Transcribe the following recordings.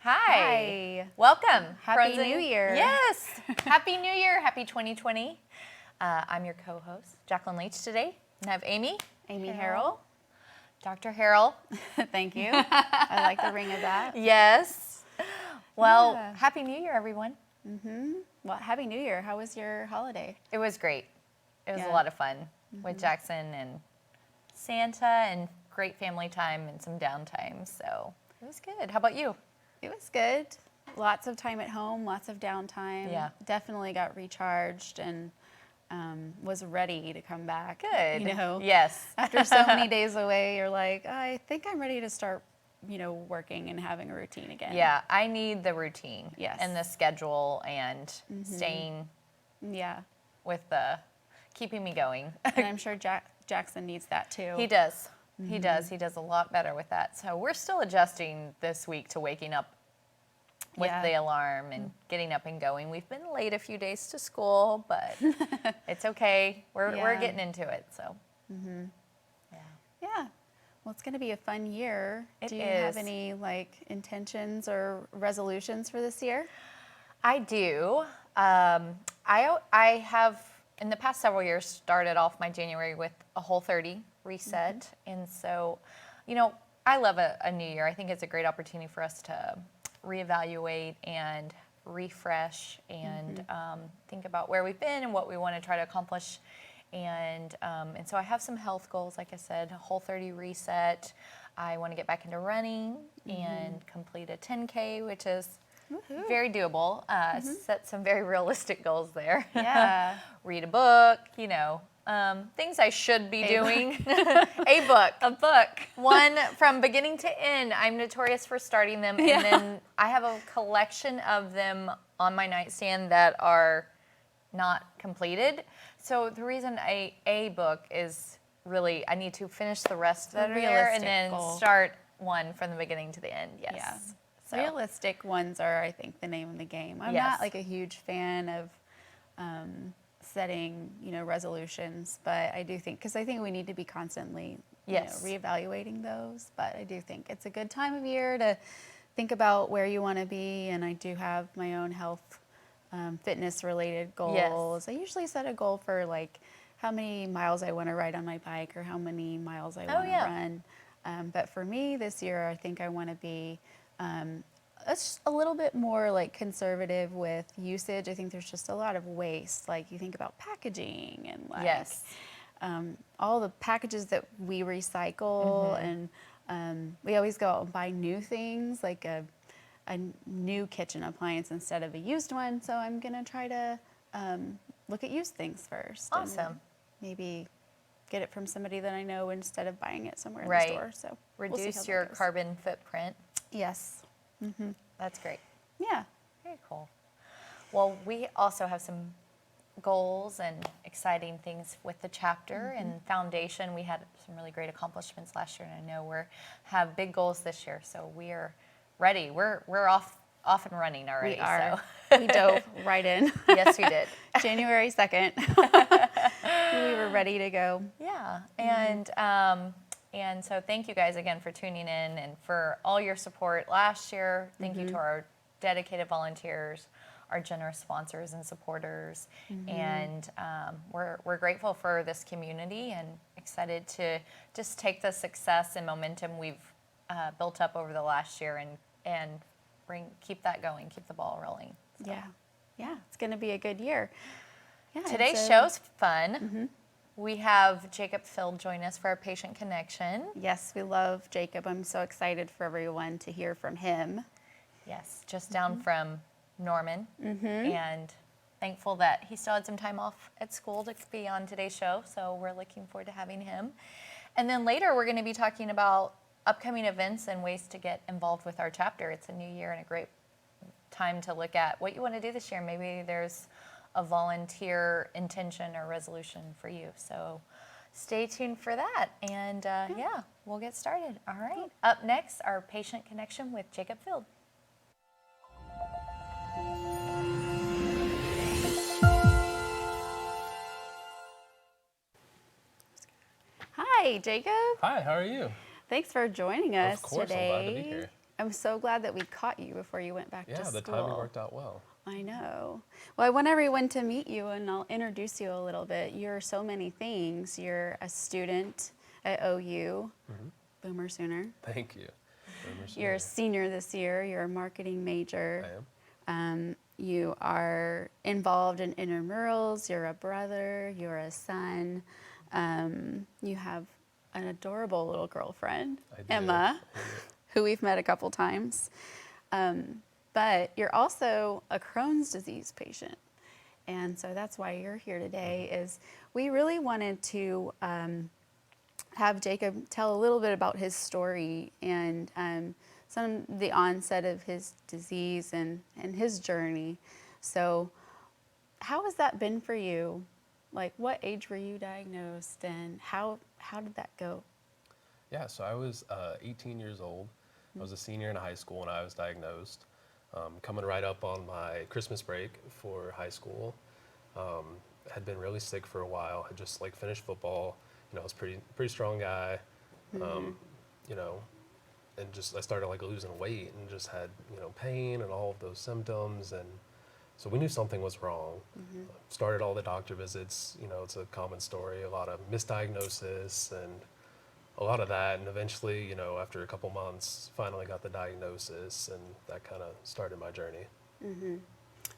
Hi. Welcome. Happy New Year. Yes. Happy New Year. Happy 2020. I'm your co-host, Jacqueline Leach today. And I have Amy. Amy Harrell. Dr. Harrell. Thank you. I like the ring of that. Yes. Well, Yeah. Happy New Year, everyone. Well, Happy New Year. How was your holiday? It was great. It was a Yeah. lot of fun with Jackson and Santa and great family time and some downtime. So it was good. How about you? It was good. Lots of time at home, lots of downtime. Yeah. Definitely got recharged and was ready to come back. Good. You know, Yes. after so many days away, you're like, I think I'm ready to start, working and having a routine again. Yeah, I need the routine. Yes. And the schedule and staying Yeah. with the keeping me going. And I'm sure Jackson needs that too. He does. He does. He does a lot better with that. So we're still adjusting this week to waking up with Yeah. the alarm and getting up and going. We've been late a few days to school, but it's okay. We're Yeah. getting into it. So Yeah. Well, it's going to be a fun year. It Do you have is. any intentions or resolutions for this year? I do. I have in the past several years started off my January with a Whole30 reset, and so, I love a new year. I think it's a great opportunity for us to reevaluate and refresh and think about where we've been and what we want to try to accomplish. And so I have some health goals, like I said, a Whole30 reset. I want to get back into running and complete a 10K, which is very doable. Set some very realistic goals there. Yeah. Read a book, things I should be doing. A book. A book. One from beginning to end. I'm notorious for starting them. Yeah. And then I have a collection of them on my nightstand that are not completed. So the reason a book is really, I need to finish the rest that are there and realistic then goal. start one from the beginning to the end. Yes. Yeah. So, Realistic ones are, I think, the name of the game. I'm Yes. not like a huge fan of setting, resolutions, but I do think, because I think we need to be constantly, Yes. reevaluating those. But I do think it's a good time of year to think about where you want to be. And I do have my own health, fitness related goals. I usually set a goal for like how many miles I want to ride on my bike or how many miles I want to run. But for me this year, I think I want to be just a little bit more like conservative with usage. I think there's just a lot of waste. Like you think about packaging and like Yes. all the packages that we recycle, and we always go out and buy new things, like a new kitchen appliance instead of a used one. So I'm gonna try to look at used things first. and Awesome. maybe get it from somebody that I know instead of buying it somewhere in Right. the store. So we'll see how Reduce that your goes. carbon footprint. Yes. That's great. Yeah. Very cool. Well, we also have some goals and exciting things with the chapter and foundation. We had some really great accomplishments last year, and I know have big goals this year. So we are ready. We're off and running already. We are. So. We dove right in. Yes, we did. January 2nd. We were ready to go. Yeah, and so thank you guys again for tuning in and for all your support last year. Thank you to our dedicated volunteers, our generous sponsors and supporters, and we're grateful for this community and excited to just take the success and momentum we've built up over the last year and keep that going, keep the ball rolling. So. Yeah, it's going to be a good year. Yeah, Today's it's show's fun. We have Jacob Phil join us for our patient connection. Yes, we love Jacob. I'm so excited for everyone to hear from him. Yes, just down from Norman, and thankful that he still had some time off at school to be on today's show, so we're looking forward to having him. And then later we're going to be talking about upcoming events and ways to get involved with our chapter. It's a new year and a great time to look at what you want to do this year. Maybe there's a volunteer intention or resolution for you. So stay tuned for that. And yeah, we'll get started. All right. Up next, our patient connection with Jacob Field. Hi, Jacob. Hi, how are you? Thanks for joining us Of course, today. I'm glad to be here. I'm so glad that we caught you before you went back to school. Yeah, the timing worked out well. I know. Well, I want everyone to meet you, and I'll introduce you a little bit. You're so many things. You're a student at OU, Boomer Sooner. Thank you. You're a senior this year. You're a marketing major. I am. You are involved in intramurals. You're a brother. You're a son. You have an adorable little girlfriend, I do. Emma, I do. who we've met a couple times. But you're also a Crohn's disease patient. And so that's why you're here today, is we really wanted to have Jacob tell a little bit about his story and the onset of his disease and his journey. So how has that been for you? Like, what age were you diagnosed, and how did that go? Yeah, so I was 18 years old. I was a senior in high school when I was diagnosed. Coming right up on my Christmas break for high school. Had been really sick for a while. Had just like finished football. You know, I was pretty strong guy. You know, and just I started like losing weight and just had, you know, pain and all of those symptoms, and so we knew something was wrong. Started all the doctor visits. You know, it's a common story. A lot of misdiagnosis and a lot of that, and eventually, you know, after a couple months, finally got the diagnosis, and that kind of started my journey.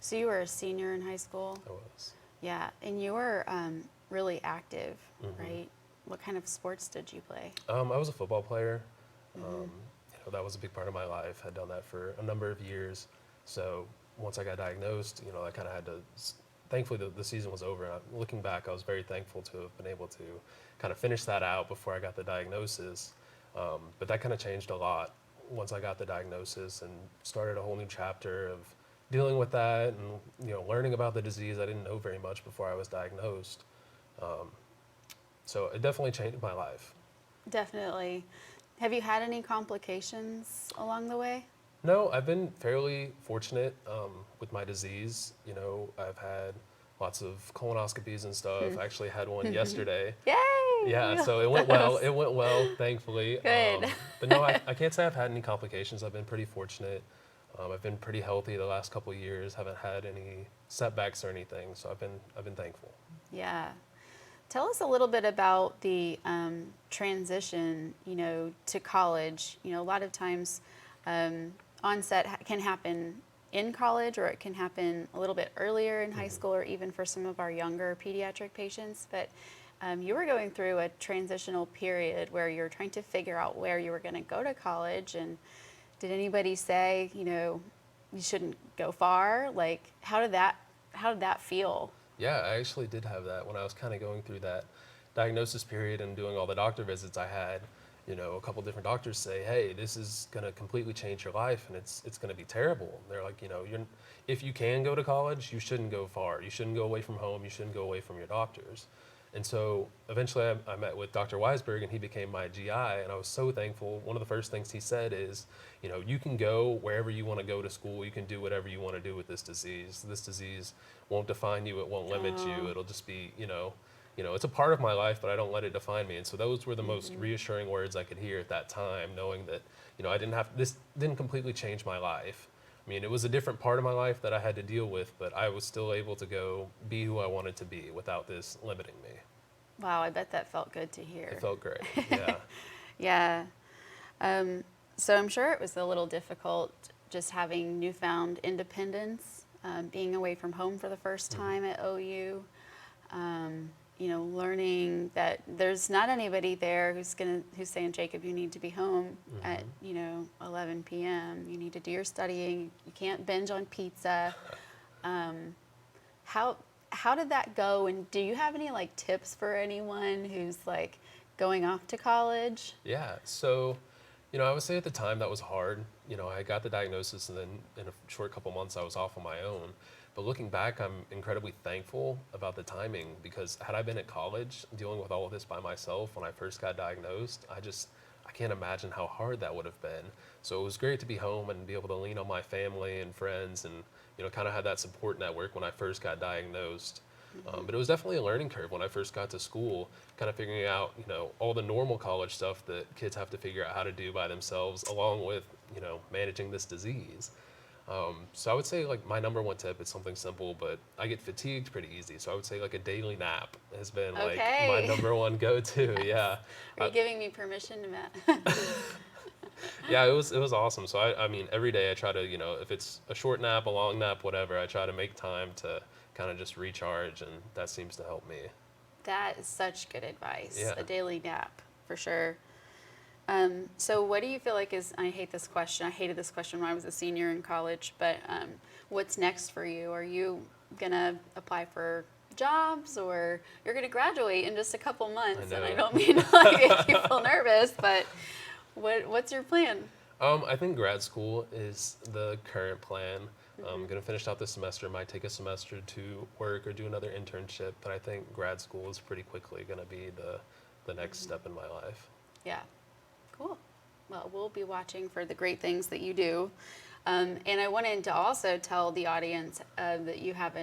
So you were a senior in high school? I was. Yeah, and you were really active, right? What kind of sports did you play? I was a football player. You know, that was a big part of my life. Had done that for a number of years. So once I got diagnosed, you know, I kind of had to. Thankfully, the season was over. And looking back, I was very thankful to have been able to kind of finish that out before I got the diagnosis. But that kind of changed a lot once I got the diagnosis and started a whole new chapter of dealing with that and, you know, learning about the disease. I didn't know very much before I was diagnosed. So it definitely changed my life. Definitely. Have you had any complications along the way? No, I've been fairly fortunate with my disease. You know, I've had lots of colonoscopies and stuff. I actually had one yesterday. Yay! Yeah, so it went well. It went well, thankfully. Good. But no, I can't say I've had any complications. I've been pretty fortunate. I've been pretty healthy the last couple of years. Haven't had any setbacks or anything. So I've been thankful. Yeah. Tell us a little bit about the transition, you know, to college. You know, a lot of times onset can happen in college, or it can happen a little bit earlier in high school, or even for some of our younger pediatric patients. But you were going through a transitional period where you're trying to figure out where you were going to go to college. And did anybody say, you know, you shouldn't go far? Like, how did that feel? Yeah, I actually did have that when I was kind of going through that diagnosis period and doing all the doctor visits. I had, you know, a couple different doctors say, "Hey, this is going to completely change your life, and it's going to be terrible." And they're like, you know, if you can go to college, you shouldn't go far. You shouldn't go away from home. You shouldn't go away from your doctors. And so eventually I met with Dr. Weisberg, and he became my GI, and I was so thankful. One of the first things he said is, you know, you can go wherever you want to go to school. You can do whatever you want to do with this disease. This disease won't define you. It won't limit you. It'll just be, you know, it's a part of my life, but I don't let it define me. And so those were the most reassuring words I could hear at that time, knowing that, you know, this didn't completely change my life. I mean, it was a different part of my life that I had to deal with, but I was still able to go be who I wanted to be without this limiting me. Wow, I bet that felt good to hear. It felt great, yeah. Yeah. So I'm sure it was a little difficult just having newfound independence, being away from home for the first time at OU, you know, learning that there's not anybody there who's saying, Jacob, you need to be home at, you know, 11 p.m. You need to do your studying. You can't binge on pizza. How did that go? And do you have any like tips for anyone who's like going off to college? Yeah, so I would say at the time that was hard. I got the diagnosis and then in a short couple months I was off on my own. But looking back, I'm incredibly thankful about the timing because had I been at college dealing with all of this by myself when I first got diagnosed, I can't imagine how hard that would have been. So it was great to be home and be able to lean on my family and friends and, kind of had that support network when I first got diagnosed. But it was definitely a learning curve when I first got to school, kind of figuring out, all the normal college stuff that kids have to figure out how to do by themselves, along with, managing this disease. So I would say like my number one tip is something simple, but I get fatigued pretty easy. So I would say like a daily nap has been like my number one go-to. Yeah. Are you giving me permission to Matt? Yeah, it was awesome. So I mean, every day I try to, if it's a short nap, a long nap, whatever, I try to make time to kind of just recharge, and that seems to help me. That is such good advice. Yeah. A daily nap, for sure. So what do you feel like I hate this question. I hated this question when I was a senior in college, but what's next for you? Are you going to apply for jobs, or you're going to graduate in just a couple months? And I don't mean to make you feel nervous, but what's your plan? I think grad school is the current plan. I'm going to finish out this semester. Might take a semester to work or do another internship, but I think grad school is pretty quickly going to be the next step in my life. Yeah. Cool. Well, we'll be watching for the great things that you do. And I wanted to also tell the audience that you have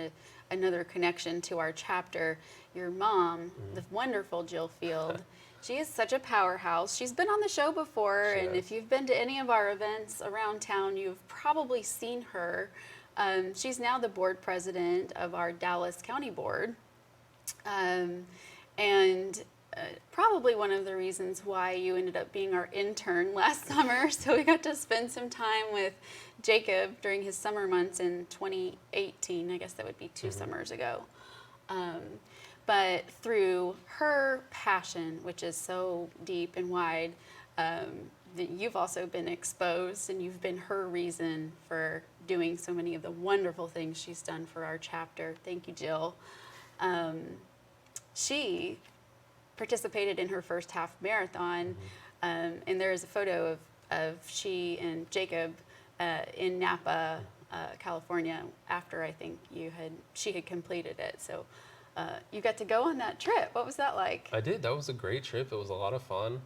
another connection to our chapter. Your mom, the wonderful Jill Field, she is such a powerhouse. She's been on the show before, and if you've been to any of our events around town, you've probably seen her. She's now the board president of our Dallas County Board. Probably one of the reasons why you ended up being our intern last summer. So we got to spend some time with Jacob during his summer months in 2018. I guess that would be 2 summers ago. But through her passion, which is so deep and wide, that you've also been exposed, and you've been her reason for doing so many of the wonderful things she's done for our chapter. Thank you, Jill. She participated in her first half marathon, and there is a photo of she and Jacob in Napa, California, after I think she had completed it. So you got to go on that trip. What was that like? I did. That was a great trip. It was a lot of fun.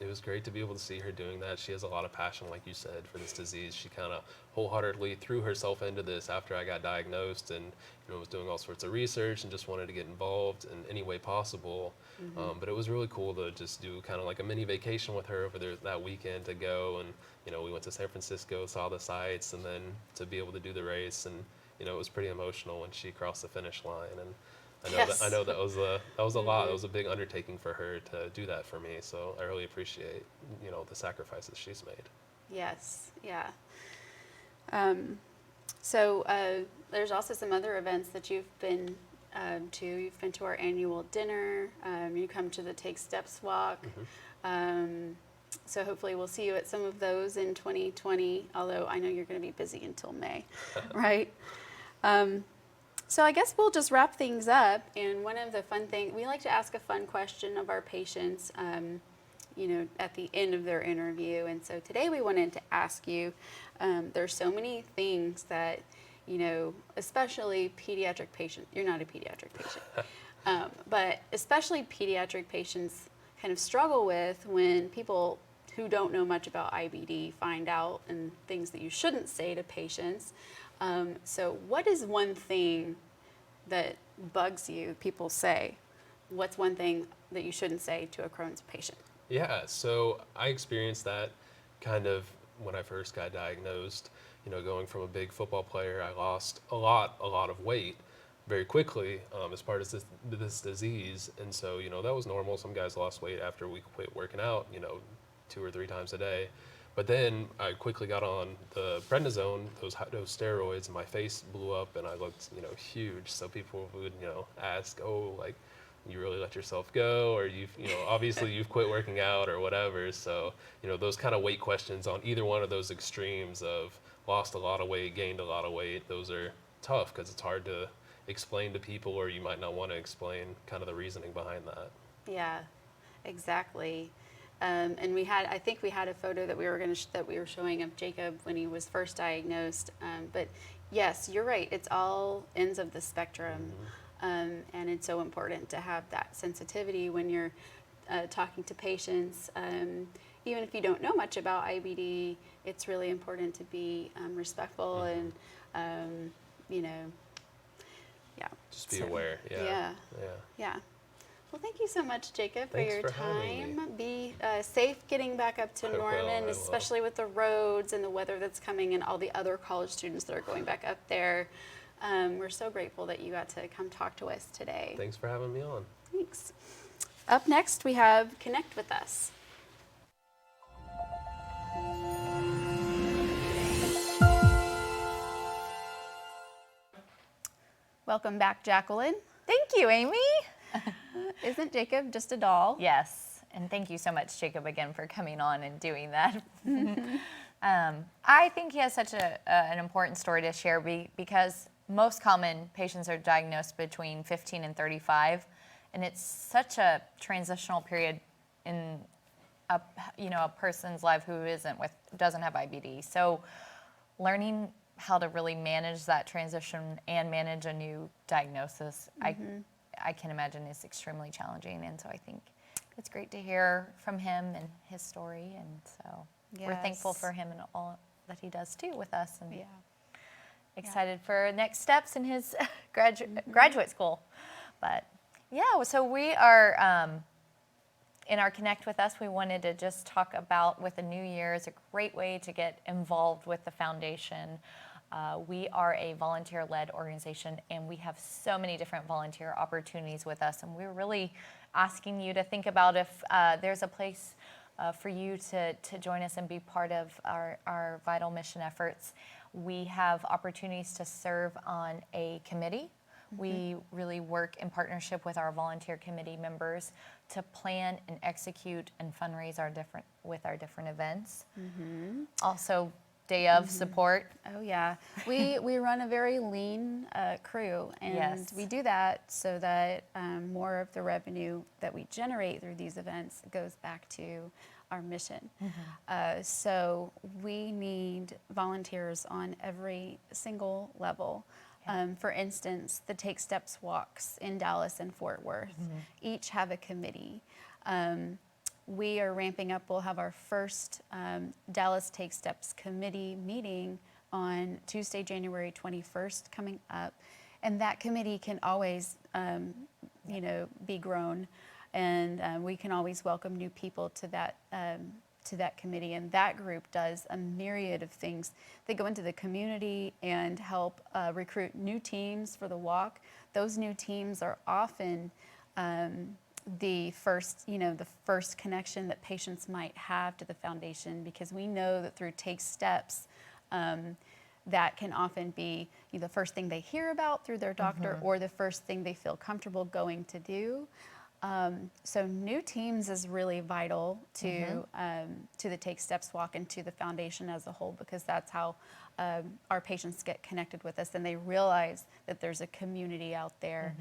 It was great to be able to see her doing that. She has a lot of passion, like you said, for this disease. She kind of wholeheartedly threw herself into this after I got diagnosed, and was doing all sorts of research and just wanted to get involved in any way possible. But it was really cool to just do kind of like a mini vacation with her over there that weekend to go, and we went to San Francisco, saw the sights, and then to be able to do the race, and it was pretty emotional when she crossed the finish line. And I know that was a lot. It was a big undertaking for her to do that for me. So I really appreciate the sacrifices she's made. Yes, yeah. So there's also some other events that you've been to. You've been to our annual dinner. You come to the Take Steps walk. So hopefully we'll see you at some of those in 2020. Although I know you're going to be busy until May, right? So I guess we'll just wrap things up. And one of the fun things, we like to ask a fun question of our patients, at the end of their interview. And so today we wanted to ask you, there's so many things that, especially pediatric patients, you're not a pediatric patient, but especially pediatric patients kind of struggle with when people who don't know much about IBD find out, and things that you shouldn't say to patients. So what is one thing that bugs you, people say? What's one thing that you shouldn't say to a Crohn's patient? Yeah, so I experienced that kind of when I first got diagnosed. Going from a big football player, I lost a lot of weight very quickly as part of this disease. And so, that was normal. Some guys lost weight after we quit working out, 2 or 3 times a day. But then I quickly got on the prednisone, those steroids, and my face blew up and I looked, huge. So people would, ask, oh, like, you really let yourself go, or obviously you've quit working out or whatever. So, those kind of weight questions on either one of those extremes of lost a lot of weight, gained a lot of weight, those are tough because it's hard to explain to people, or you might not want to explain kind of the reasoning behind that. Yeah, exactly. And I think we had a photo that we were showing of Jacob when he was first diagnosed. But yes, you're right. It's all ends of the spectrum, and it's so important to have that sensitivity when you're talking to patients. Even if you don't know much about IBD, it's really important to be respectful and, you know, yeah. Just be aware. Yeah. Well, thank you so much, Jacob, Thanks for your for having time. Be safe getting back up to I will, Norman, I will. especially with the roads and the weather that's coming and all the other college students that are going back up there. We're so grateful that you got to come talk to us today. Thanks for having me on. Thanks. Up next, we have Connect with Us. Welcome back, Jacqueline. Thank you, Amy. Isn't Jacob just a doll? Yes, and thank you so much, Jacob, again for coming on and doing that. I think he has such an important story to share because most common patients are diagnosed between 15 and 35, and it's such a transitional period in a person's life who doesn't have IBD. So learning how to really manage that transition and manage a new diagnosis, I can imagine is extremely challenging. And so I think it's great to hear from him and his story. And so we're thankful for him and all that he does too with us, and excited for next steps in his graduate school. But so we are, in our Connect with Us, we wanted to just talk about, with the new year, is a great way to get involved with the foundation. We are a volunteer-led organization, and we have so many different volunteer opportunities with us, and we're really asking you to think about if there's a place for you to join us and be part of our vital mission efforts. We have opportunities to serve on a committee. We really work in partnership with our volunteer committee members to plan and execute and fundraise with our different events. Also, day of support. Oh yeah, we run a very lean crew, and we do that so that more of the revenue that we generate through these events goes back to our mission. So we need volunteers on every single level. For instance, the Take Steps walks in Dallas and Fort Worth each have a committee. We are ramping up. We'll have our first Dallas Take Steps committee meeting on Tuesday, January 21st coming up. And that committee can always, be grown. And we can always welcome new people to that committee. And that group does a myriad of things. They go into the community and help recruit new teams for the walk. Those new teams are often the first connection that patients might have to the foundation, because we know that through Take Steps, that can often be the first thing they hear about through their doctor or the first thing they feel comfortable going to do. So new teams is really vital to the Take Steps walk and to the foundation as a whole, because that's how our patients get connected with us and they realize that there's a community out there.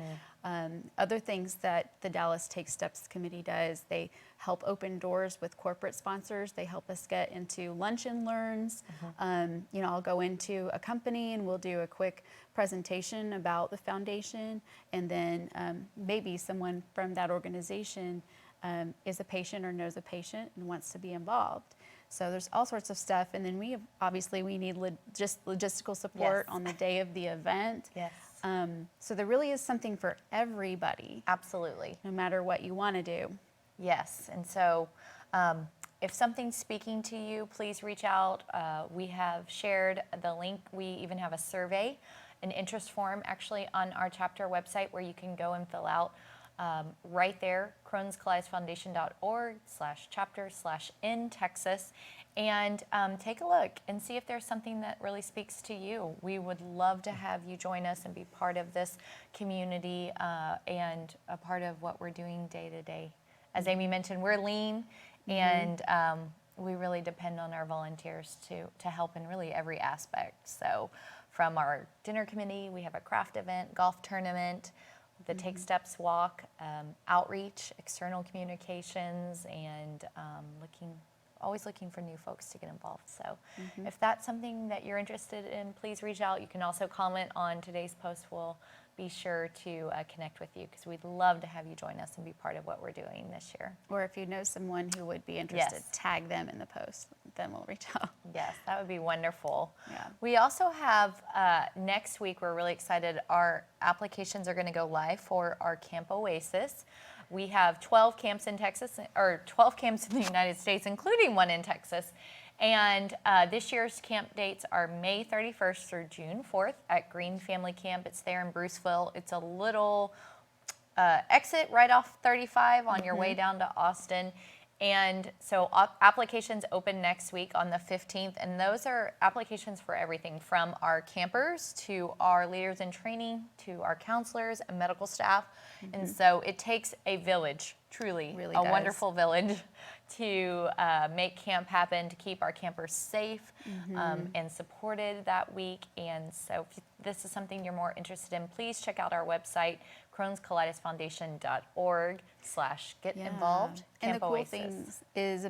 Other things that the Dallas Take Steps committee does, they help open doors with corporate sponsors. They help us get into lunch and learns. I'll go into a company and we'll do a quick presentation about the foundation, and then maybe someone from that organization is a patient or knows a patient and wants to be involved. So there's all sorts of stuff, and then we need logistical support on the day of the event. So there really is something for everybody. Absolutely. No matter what you want to do. Yes, and so if something's speaking to you, please reach out. We have shared the link. We even have a survey, an interest form actually on our chapter website where you can go and fill out right there, crohnscolitisfoundation.org/chapter/in Texas, and take a look and see if there's something that really speaks to you. We would love to have you join us and be part of this community and a part of what we're doing day to day. As Amy mentioned, we're lean, and we really depend on our volunteers to help in really every aspect. So from our dinner committee, we have a craft event, golf tournament, the Take Steps Walk, outreach, external communications, and always looking for new folks to get involved. So if that's something that you're interested in, please reach out. You can also comment on today's post. We'll be sure to connect with you because we'd love to have you join us and be part of what we're doing this year. Or if you know someone who would be interested, Yes. tag them in the post. Then we'll reach out. Yes, that would be wonderful. Yeah. We also have next week, we're really excited. Our applications are going to go live for our Camp Oasis. We have 12 camps in Texas, or 12 camps in the United States, including one in Texas. And this year's camp dates are May 31st through June 4th at Green Family Camp. It's there in Bruceville. It's a little exit right off 35 on your way down to Austin. And so applications open next week on the 15th, and those are applications for everything from our campers to our leaders in training to our counselors and medical staff. And so it takes a village, truly, Really a does. wonderful village to make camp happen, to keep our campers safe and supported that week. And so if this is something you're more interested in, please check out our website, Crohn'sColitisFoundation.org/get involved. And the Camp cool Oasis. thing is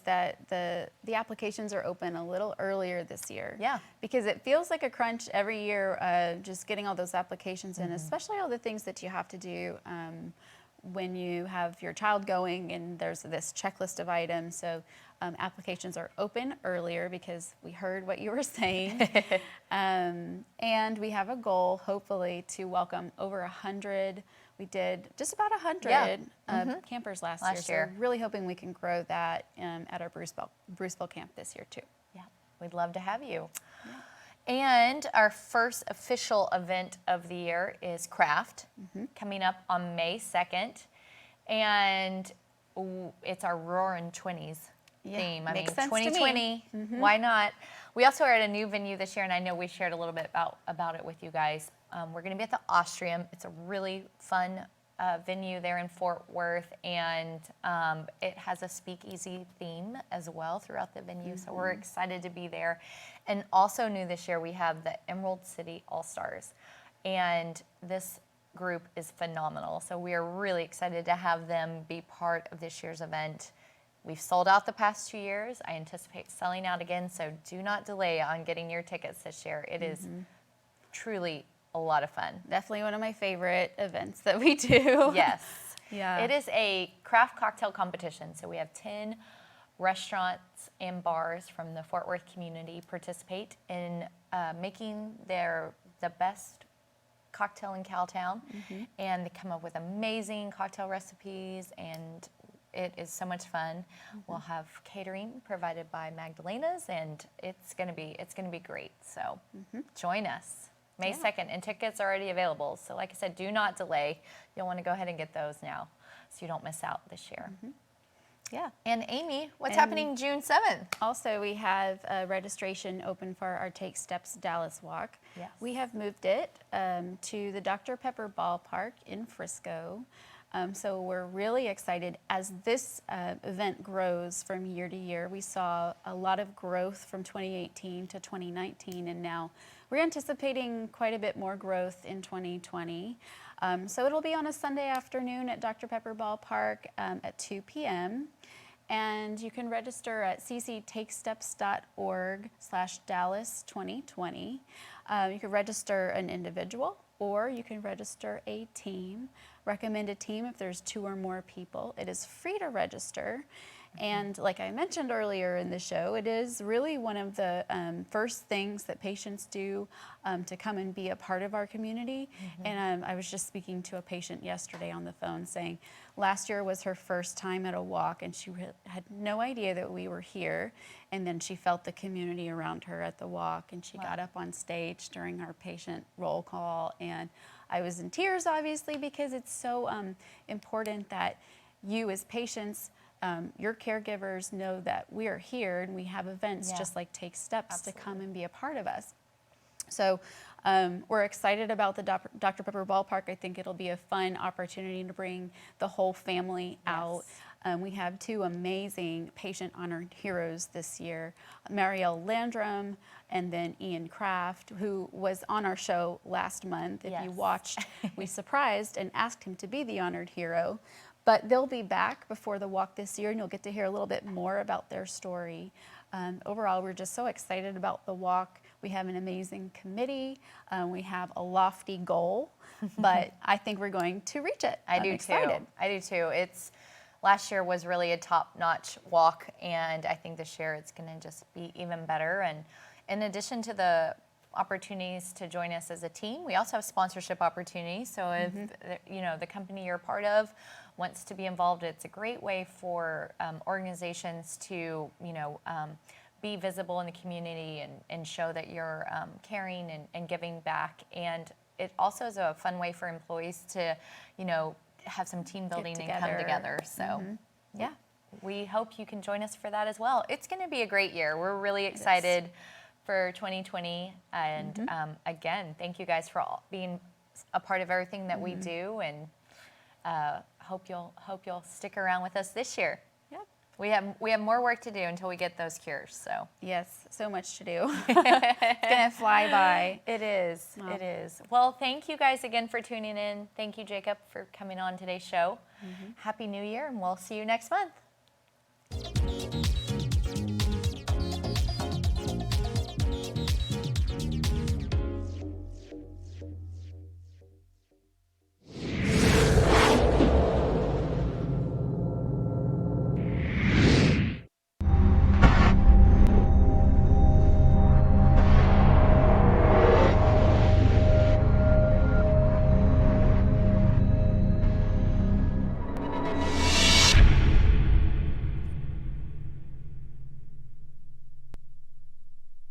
that the applications are open a little earlier this year. Yeah. Because it feels like a crunch every year, just getting all those applications in, especially all the things that you have to do when you have your child going, and there's this checklist of items. So applications are open earlier because we heard what you were saying. And we have a goal, hopefully, to welcome over 100. We did just about 100 campers last year. So we're really hoping we can grow that at our Bruceville camp this year too. Yeah, we'd love to have you. Yeah. And our first official event of the year is Craft, coming up on May 2nd. And it's our Roaring 20s theme. I mean, makes sense to me. 2020, why not? We also are at a new venue this year, and I know we shared a little bit about it with you guys. We're going to be at the Austrium. It's a really fun venue there in Fort Worth, and it has a speakeasy theme as well throughout the venue, so we're excited to be there. And also new this year, we have the Emerald City All-Stars, and this group is phenomenal, so we are really excited to have them be part of this year's event. We've sold out the past 2 years. I anticipate selling out again, so do not delay on getting your tickets this year. It is truly a lot of fun. Definitely one of my favorite events that we do. Yes. Yeah. It is a craft cocktail competition. So we have 10 restaurants and bars from the Fort Worth community participate in making the best cocktail in Cowtown. And they come up with amazing cocktail recipes, and it is so much fun. We'll have catering provided by Magdalena's, and it's gonna be great. So join us May 2nd, and tickets are already available. So like I said, do not delay. You'll want to go ahead and get those now so you don't miss out this year. Yeah. And Amy, what's happening June 7th? Also, we have registration open for our Take Steps Dallas Walk. Yes. We have moved it to the Dr. Pepper Ballpark in Frisco. So we're really excited as this event grows from year to year. We saw a lot of growth from 2018 to 2019, and now we're anticipating quite a bit more growth in 2020. So it'll be on a Sunday afternoon at Dr. Pepper Ballpark at 2 p.m. And you can register at cctakesteps.org/Dallas2020. You can register an individual, or you can register a team. Recommend a team if there's 2 or more people. It is free to register. And like I mentioned earlier in the show, it is really one of the first things that patients do to come and be a part of our community. And I was just speaking to a patient yesterday on the phone saying last year was her first time at a walk, and she had no idea that we were here. And then she felt the community around her at the walk, and she got up on stage during our patient roll call. And I was in tears, obviously, because it's so important that you as patients, your caregivers know that we are here and we have events just like Take Steps to come and be a part of us. So we're excited about the Dr. Pepper Ballpark. I think it'll be a fun opportunity to bring the whole family out. We have two amazing patient honored heroes this year, Marielle Landrum and then Ian Kraft, who was on our show last month. If you Yes. watched, we surprised and asked him to be the honored hero. But they'll be back before the walk this year, and you'll get to hear a little bit more about their story. Overall, we're just so excited about the walk. We have an amazing committee. We have a lofty goal, but I think we're going to reach it. I I'm do excited. too. I do too. Last year was really a top-notch walk, and I think this year it's going to just be even better. And in addition to the opportunities to join us as a team, we also have sponsorship opportunities. So if the company you're part of wants to be involved, it's a great way for organizations to be visible in the community and show that you're caring and giving back. And it also is a fun way for employees to have some team building and come together. So yeah, we hope you can join us for that as well. It's going to be a great year. We're really excited for 2020. And again, thank you guys for being a part of everything that we do, and hope you'll stick around with us this year. Yep. We have more work to do until we get those cures. So Yes, so much to do. It's going to fly by. it is. Wow. It is. Well, thank you guys again for tuning in. Thank you, Jacob, for coming on today's show. Happy New Year, and we'll see you next month.